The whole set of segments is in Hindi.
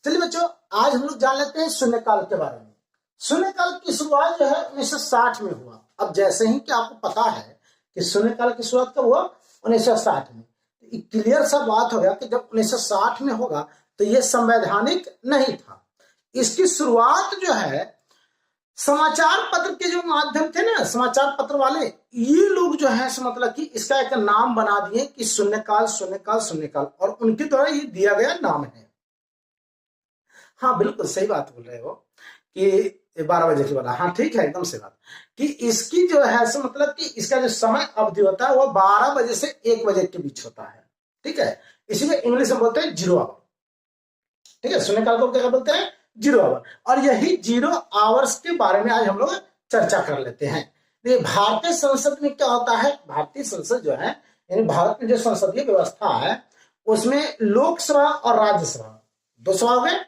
चलिए बच्चों, आज हम लोग जान लेते हैं शून्यकाल के बारे में। शून्यकाल की शुरुआत जो है 1960 में हुआ। अब जैसे ही कि आपको पता है कि शून्यकाल की शुरुआत कब हुआ, 1960 में। तो क्लियर सा बात हो गया कि जब 1960 में होगा तो ये संवैधानिक नहीं था। इसकी शुरुआत जो है समाचार पत्र के जो माध्यम थे ना, समाचार पत्र वाले, ये लोग जो है मतलब कि इसका एक नाम बना दिए कि शून्यकाल शून्यकाल शून्यकाल, और उनके द्वारा ये दिया गया नाम है। हाँ बिल्कुल सही बात बोल रहे हो कि 12 बजे की वाला। हाँ ठीक है, एकदम सही बात कि इसकी जो है मतलब कि इसका जो समय अवधि होता है वो 12 बजे से 1 बजे के बीच होता है। ठीक है, इसीलिए इंग्लिश में बोलते हैं 0 आवर। ठीक है, शून्यकाल को क्या बोलते हैं? 0 आवर। और यही 0 आवर्स के बारे में आज हम लोग चर्चा कर लेते हैं। देखिए, भारतीय संसद में क्या होता है, भारतीय संसद जो है यानी भारत में जो संसदीय व्यवस्था है उसमें लोकसभा और राज्यसभा दो सभा हो गए।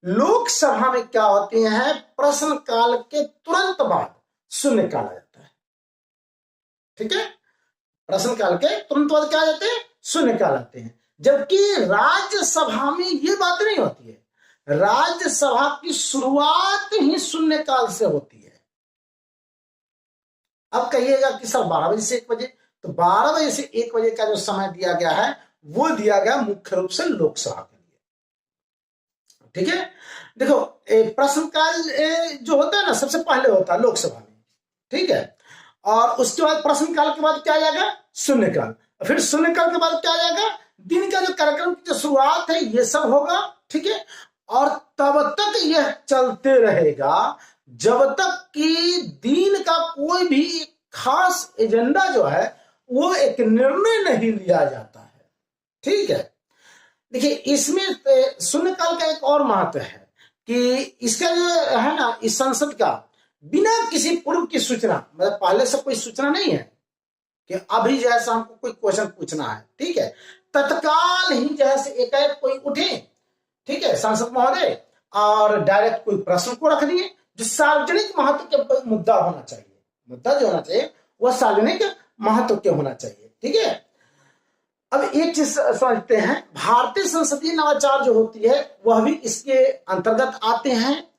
लोकसभा में क्या होती है, प्रश्नकाल के तुरंत बाद शून्यकाल आ जाता है। ठीक है, प्रश्नकाल के तुरंत बाद क्या आ जाते हैं? शून्यकाल आते हैं। जबकि राज्यसभा में ये बात नहीं होती है, राज्यसभा की शुरुआत ही शून्यकाल से होती है। अब कहिएगा कि सर 12 बजे से 1 बजे, तो 12 बजे से 1 बजे का जो समय दिया गया है वो दिया गया मुख्य रूप से लोकसभा के लिए। ठीक है, देखो प्रश्नकाल जो होता है ना सबसे पहले होता है लोकसभा में। ठीक है, और उसके बाद प्रश्नकाल के बाद क्या आ जाएगा? शून्यकाल। फिर शून्यकाल के बाद क्या आ जाएगा? दिन का जो कार्यक्रम की जो शुरुआत है ये सब होगा। ठीक है, और तब तक यह चलते रहेगा जब तक कि दिन का कोई भी खास एजेंडा जो है वो एक निर्णय नहीं लिया जाता है। ठीक है, देखिए इसमें शून्यकाल का एक और महत्व है कि इसका जो है ना, इस संसद का बिना किसी पूर्व की सूचना, मतलब पहले से कोई सूचना नहीं है कि अभी जैसा हमको कोई क्वेश्चन पूछना है। ठीक है, तत्काल ही जैसे एकाएक कोई उठे, ठीक है, सांसद महोदय, और डायरेक्ट कोई प्रश्न को रख दिए जो सार्वजनिक महत्व के मुद्दा होना चाहिए। मुद्दा जो होना चाहिए वह सार्वजनिक महत्व के होना चाहिए। ठीक है, अब एक चीज समझते हैं, भारतीय संसदीय नवाचार जो होती है वह भी इसके अंतर्गत आते हैं।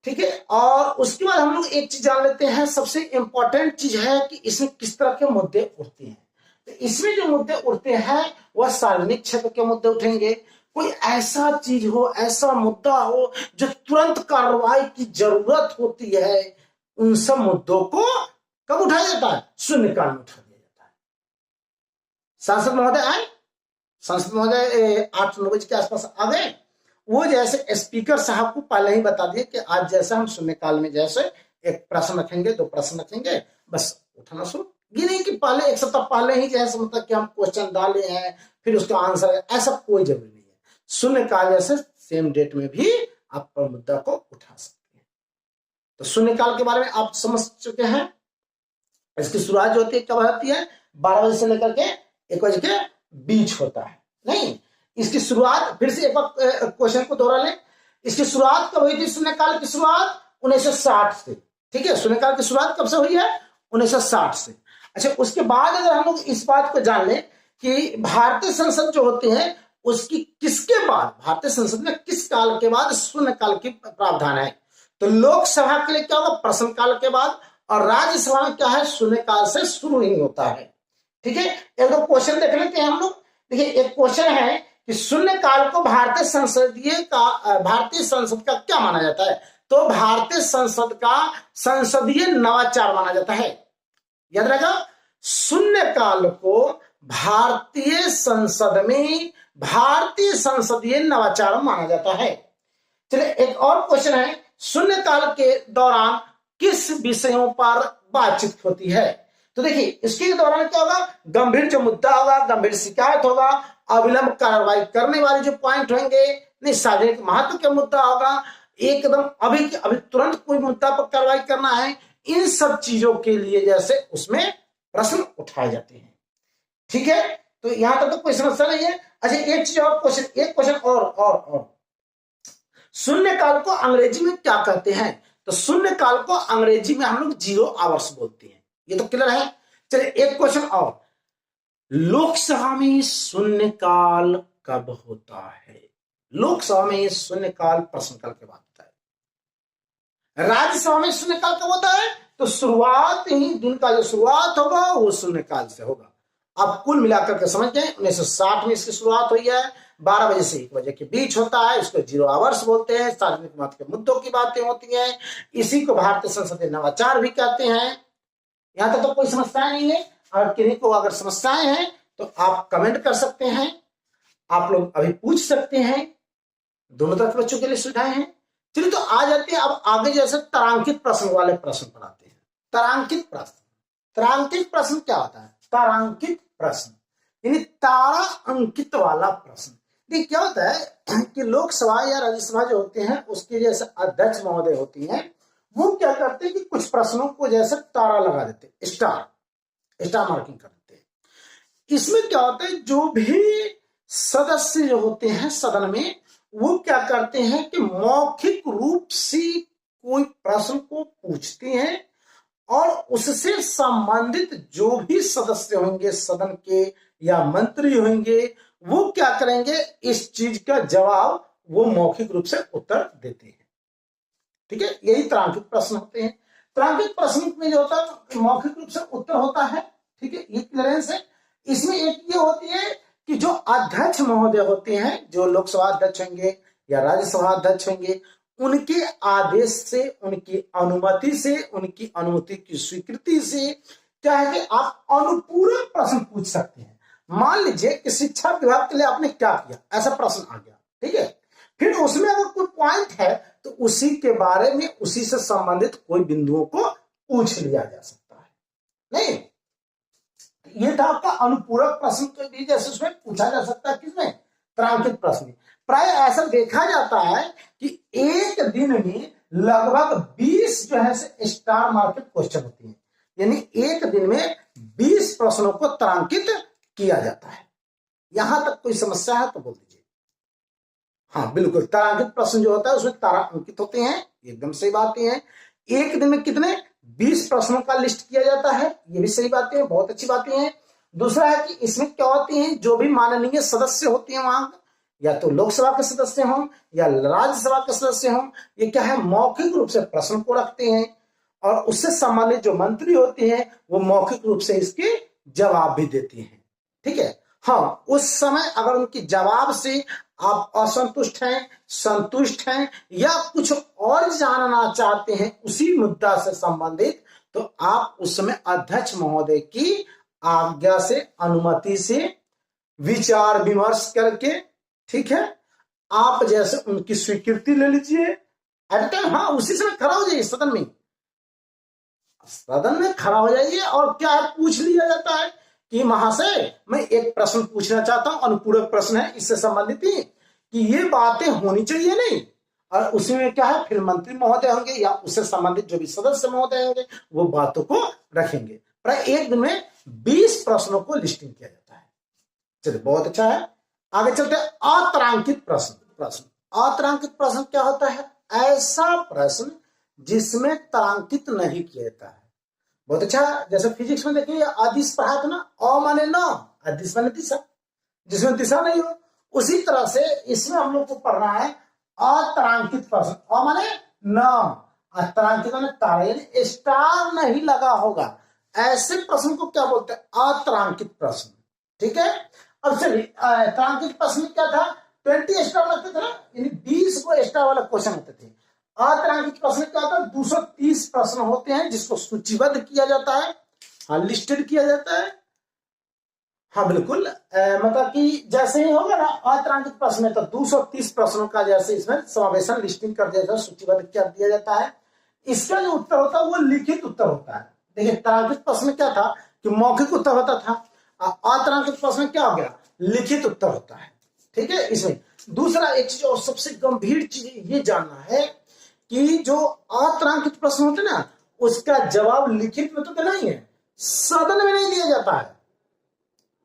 ठीक है, और उसके बाद हम लोग एक चीज जान लेते हैं, सबसे इंपॉर्टेंट चीज है कि इसमें किस तरह के मुद्दे उठते हैं। तो इसमें जो मुद्दे उठते हैं वह सार्वजनिक क्षेत्र के मुद्दे उठेंगे। कोई ऐसा चीज हो, ऐसा मुद्दा हो जो तुरंत कार्रवाई की जरूरत होती है, उन सब मुद्दों को कब उठाया जाता है? शून्यकाल में उठा दिया जाता है। सांसद महोदय आए, सांसद महोदय 8-9 बजे के आसपास आ गए, वो जैसे स्पीकर साहब को पहले ही बता दिए कि आज जैसे हम शून्यकाल में जैसे एक प्रश्न रखेंगे, 2 प्रश्न रखेंगे, बस उठाना शुरू। ये नहीं कि पहले 1 सप्ताह पहले ही जैसे मतलब कि हम क्वेश्चन डाले हैं फिर उसका आंसर है, ऐसा कोई जरूरी नहीं है। शून्यकाल जैसे सेम डेट में भी आप मुद्दा को उठा सकते हैं। तो शून्यकाल के बारे में आप समझ चुके हैं। इसकी शुरुआत जो होती है कब होती है? 12 बजे से लेकर के 1 बजे के बीच होता है। नहीं, इसकी शुरुआत फिर से एक बार क्वेश्चन को दोहरा लें, इसकी शुरुआत कब हुई थी? शून्यकाल की शुरुआत 1960 से। ठीक है, शून्यकाल की शुरुआत कब से हुई है? 1960 से। अच्छा, उसके बाद अगर हम लोग इस बात को जान लें कि भारतीय संसद जो होते हैं उसकी किसके बाद, भारतीय संसद में किस काल के बाद शून्यकाल की प्रावधान है, तो लोकसभा के लिए क्या होगा? प्रश्नकाल के बाद, और राज्यसभा में क्या है? शून्यकाल से शुरू ही होता है। ठीक है, एक दो क्वेश्चन देख लेते हैं हम लोग। देखिए, एक क्वेश्चन है कि शून्यकाल को भारतीय संसद का क्या माना जाता है? तो भारतीय संसद का संसदीय नवाचार माना जाता है। याद रखा, शून्यकाल को भारतीय संसद में भारतीय संसदीय नवाचार माना जाता है। चलिए, एक और क्वेश्चन है, शून्यकाल के दौरान किस विषयों पर बातचीत होती है? तो देखिए, इसके दौरान क्या होगा? गंभीर जो मुद्दा होगा, गंभीर शिकायत होगा, अविलंब कार्रवाई करने वाले जो पॉइंट होंगे, नहीं सार्वजनिक महत्व का मुद्दा होगा, एकदम अभी तुरंत कोई मुद्दा पर कार्रवाई करना है, इन सब चीजों के लिए जैसे उसमें प्रश्न उठाए जाते हैं। ठीक है, तो यहां तक तो कोई समस्या नहीं है। अच्छा, एक चीज और क्वेश्चन, एक क्वेश्चन और शून्यकाल को अंग्रेजी में क्या कहते हैं? तो शून्यकाल को अंग्रेजी में हम लोग 0 आवर्स बोलते हैं। ये तो क्लियर है। चलिए, एक क्वेश्चन और, लोकसभा में शून्यकाल कब होता है? लोकसभा में ये शून्यकाल प्रश्नकाल के बाद होता है। राज्यसभा में शून्यकाल कब होता है? तो शुरुआत ही दिन का जो शुरुआत होगा वो शून्यकाल से होगा। अब कुल मिलाकर के समझ जाए 1960 में इसकी शुरुआत हुई है, 12 बजे से 1 बजे के बीच होता है, इसको 0 आवर्स बोलते हैं। सार्वजनिक महत्व के मुद्दों की बातें होती हैं, इसी को भारतीय संसदीय नवाचार भी कहते हैं। यहां तक तो कोई समस्या नहीं है। और किन्हीं को अगर समस्याएं हैं तो आप कमेंट कर सकते हैं, आप लोग अभी पूछ सकते हैं, दोनों तरफ बच्चों के लिए सुविधाएं हैं। चलिए तो आ जाते हैं अब आगे, जैसे तारांकित प्रश्न वाले प्रश्न पढ़ाते हैं। तारांकित प्रश्न, तारांकित प्रश्न क्या होता है? तारांकित प्रश्न यानी तारा अंकित वाला प्रश्न। देखिए क्या होता है कि लोकसभा या राज्यसभा जो होते हैं उसके जैसे अध्यक्ष महोदय होती हैं, वो क्या करते हैं कि कुछ प्रश्नों को जैसे तारा लगा देते हैं, स्टार मार्किंग कर देते हैं। इसमें क्या होता है, जो भी सदस्य जो होते हैं सदन में, वो क्या करते हैं कि मौखिक रूप से कोई प्रश्न को पूछते हैं और उससे संबंधित जो भी सदस्य होंगे सदन के या मंत्री होंगे, वो क्या करेंगे, इस चीज का जवाब वो मौखिक रूप से उत्तर देते हैं। ठीक है, यही तारांकित प्रश्न होते हैं। तारांकित प्रश्न में जो होता है मौखिक रूप से उत्तर होता है। ठीक है, ये क्लियरेंस है। इसमें एक ये होती है कि जो अध्यक्ष महोदय होते हैं, जो लोकसभा अध्यक्ष होंगे या राज्यसभा अध्यक्ष होंगे, उनके आदेश से, उनकी अनुमति से, उनकी अनुमति की स्वीकृति से क्या है कि आप अनुपूरक प्रश्न पूछ सकते हैं। मान लीजिए कि शिक्षा विभाग के लिए आपने क्या किया, ऐसा प्रश्न आ गया। ठीक है, फिर उसमें अगर कोई पॉइंट है तो उसी के बारे में, उसी से संबंधित कोई बिंदुओं को पूछ लिया जा सकता है। नहीं, ये था आपका अनुपूरक प्रश्न, तो भी जैसे उसमें पूछा जा सकता है। किसमें? तारांकित प्रश्न। प्राय ऐसा देखा जाता है कि एक दिन में लगभग 20 जो है स्टार मार्केट क्वेश्चन होती है, यानी एक दिन में 20 प्रश्नों को तारांकित किया जाता है। यहां तक कोई समस्या है तो बोल दीजिए। हाँ बिल्कुल, तारांकित प्रश्न जो होता है उसमें तारा अंकित होते हैं, एकदम सही बातें हैं। एक दिन में कितने 20 प्रश्नों का लिस्ट किया जाता है, ये भी सही बातें हैं, बहुत अच्छी बातें हैं। दूसरा है कि इसमें क्या होती है, जो भी माननीय सदस्य होते हैं वहां, या तो लोकसभा के सदस्य हों या राज्यसभा के सदस्य हों, ये क्या है, मौखिक रूप से प्रश्न को रखते हैं और उससे संबंधित जो मंत्री होते हैं वो मौखिक रूप से इसके जवाब भी देते हैं। ठीक है, हाँ उस समय अगर उनके जवाब से आप असंतुष्ट हैं, संतुष्ट हैं या कुछ और जानना चाहते हैं उसी मुद्दा से संबंधित, तो आप उस समय अध्यक्ष महोदय की आज्ञा से, अनुमति से विचार विमर्श करके, ठीक है, आप जैसे उनकी स्वीकृति ले लीजिए। हाँ उसी समय खड़ा हो जाइए, सदन में खड़ा हो जाइए और क्या पूछ लिया जाता है कि महाशय मैं एक प्रश्न पूछना चाहता हूं, अनुपूरक प्रश्न है, इससे संबंधित ही कि ये बातें होनी चाहिए नहीं। और उसी में क्या है, फिर मंत्री महोदय होंगे या उससे संबंधित जो भी सदस्य महोदय होंगे वो बातों को रखेंगे। प्राय एक दिन में 20 प्रश्नों को लिस्टिंग किया जाता है। चलिए बहुत अच्छा है, आगे चलते हैं। अतारांकित प्रश्न। अतारांकित प्रश्न क्या होता है? ऐसा प्रश्न जिसमें तारांकित नहीं किया जाता है। बहुत अच्छा, जैसे फिजिक्स में देखिए अदिश पढ़ा था ना, अ माने न, अदिश माने दिशा, जिसमें दिशा नहीं हो, उसी तरह से इसमें हम लोग को पढ़ना है अतारांकित प्रश्न। अ माने न, अतारांकित माने तारा, यानी स्टार नहीं लगा होगा, ऐसे प्रश्न को क्या बोलते हैं? अतारांकित प्रश्न। ठीक है, अब चलिए तारांकित प्रश्न क्या था, 20 स्टार लगते थे ना, यानी 20 को स्टार वाला क्वेश्चन होते थे। अतारांकित प्रश्न क्या होता है? 230 प्रश्न होते हैं जिसको सूचीबद्ध किया जाता है, हाँ लिस्टेड किया जाता है। हाँ बिल्कुल, मतलब कि जैसे ही होगा ना अतारांकित प्रश्न में, तो 230 प्रश्नों का जैसे इसमें समावेशन, लिस्टिंग कर दिया जाता है, सूचीबद्ध कर दिया जाता है। इसका जो उत्तर होता है वो लिखित उत्तर होता है। देखिए तारांकित प्रश्न में क्या था कि मौखिक उत्तर होता था, अतारांकित प्रश्न क्या हो गया, लिखित उत्तर होता है। ठीक है, इसमें दूसरा एक चीज और सबसे गंभीर चीज ये जानना है कि जो अतारांकित प्रश्न होते ना, उसका जवाब लिखित में तो देना ही है, सदन में नहीं दिया जाता है।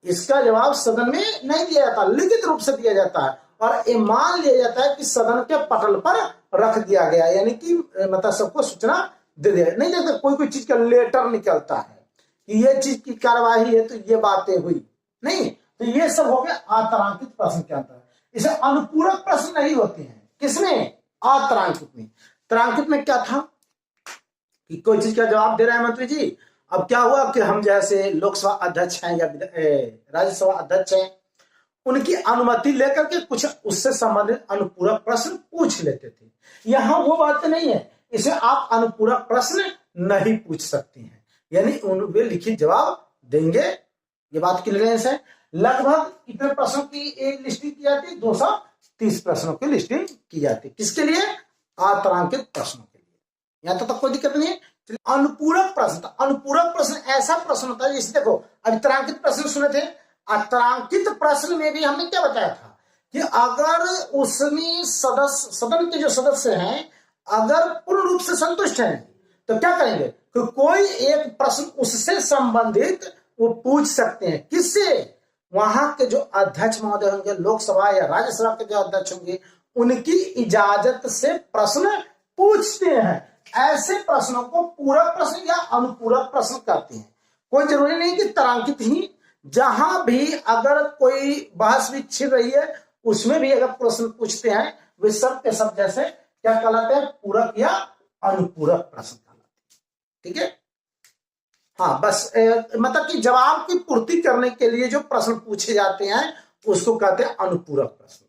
इसका जवाब सदन में नहीं दिया जाता, लिखित रूप से दिया जाता है और ये मान लिया जाता है कि सदन के पटल पर रख दिया गया, यानी कि मतलब सबको सूचना दे दिया। नहीं देखते कोई चीज का लेटर निकलता है कि ये चीज की कार्यवाही है तो ये बातें हुई, नहीं, तो ये सब हो गया अतारांकित प्रश्न के अंतर्गत। इसे अनुपूरक प्रश्न नहीं होते हैं। किसमें? अतारांकित में। तारांकित में क्या था कि कोई चीज का जवाब दे रहे हैं मंत्री जी, अब क्या हुआ कि हम जैसे लोकसभा अध्यक्ष हैं या राज्यसभा अध्यक्ष हैं, उनकी अनुमति लेकर के कुछ उससे संबंधित अनुपूरक प्रश्न पूछ लेते थे। यहां वो बात नहीं है, इसे आप अनुपूरक प्रश्न नहीं पूछ सकती हैं, यानी वे लिखित जवाब देंगे। ये बात क्लियरेंस है। लगभग कितने प्रश्नों की एक लिस्टिंग की जाती है? 230 प्रश्नों की लिस्टिंग की जाती है। किसके लिए? अतारांकित प्रश्नों के लिए। यहां तक कोई दिक्कत नहीं है। अनुपूरक प्रश्न, अनुपूरक प्रश्न ऐसा प्रश्न होता है जिसे देखो अभी तारांकित प्रश्न सुने थे, अतारांकित प्रश्न में भी हमने क्या बताया था कि अगर उसमें सदस्य, सदन के जो सदस्य हैं, अगर पूर्ण रूप से संतुष्ट हैं तो क्या करेंगे कि कोई एक प्रश्न उससे संबंधित वो पूछ सकते हैं। किससे? वहां के जो अध्यक्ष महोदय होंगे, लोकसभा या राज्यसभा के जो अध्यक्ष होंगे, उनकी इजाजत से प्रश्न पूछते हैं। ऐसे प्रश्नों को पूरक प्रश्न या अनुपूरक प्रश्न कहते हैं। कोई जरूरी नहीं कि तारांकित ही, जहां भी अगर कोई बहस भी छिड़ रही है उसमें भी अगर प्रश्न पूछते हैं, वे सब के सब जैसे क्या कहलाते हैं? पूरक या अनुपूरक प्रश्न कहलाते हैं। ठीक है, हाँ, बस मतलब कि जवाब की पूर्ति करने के लिए जो प्रश्न पूछे जाते हैं उसको कहते हैं अनुपूरक प्रश्न।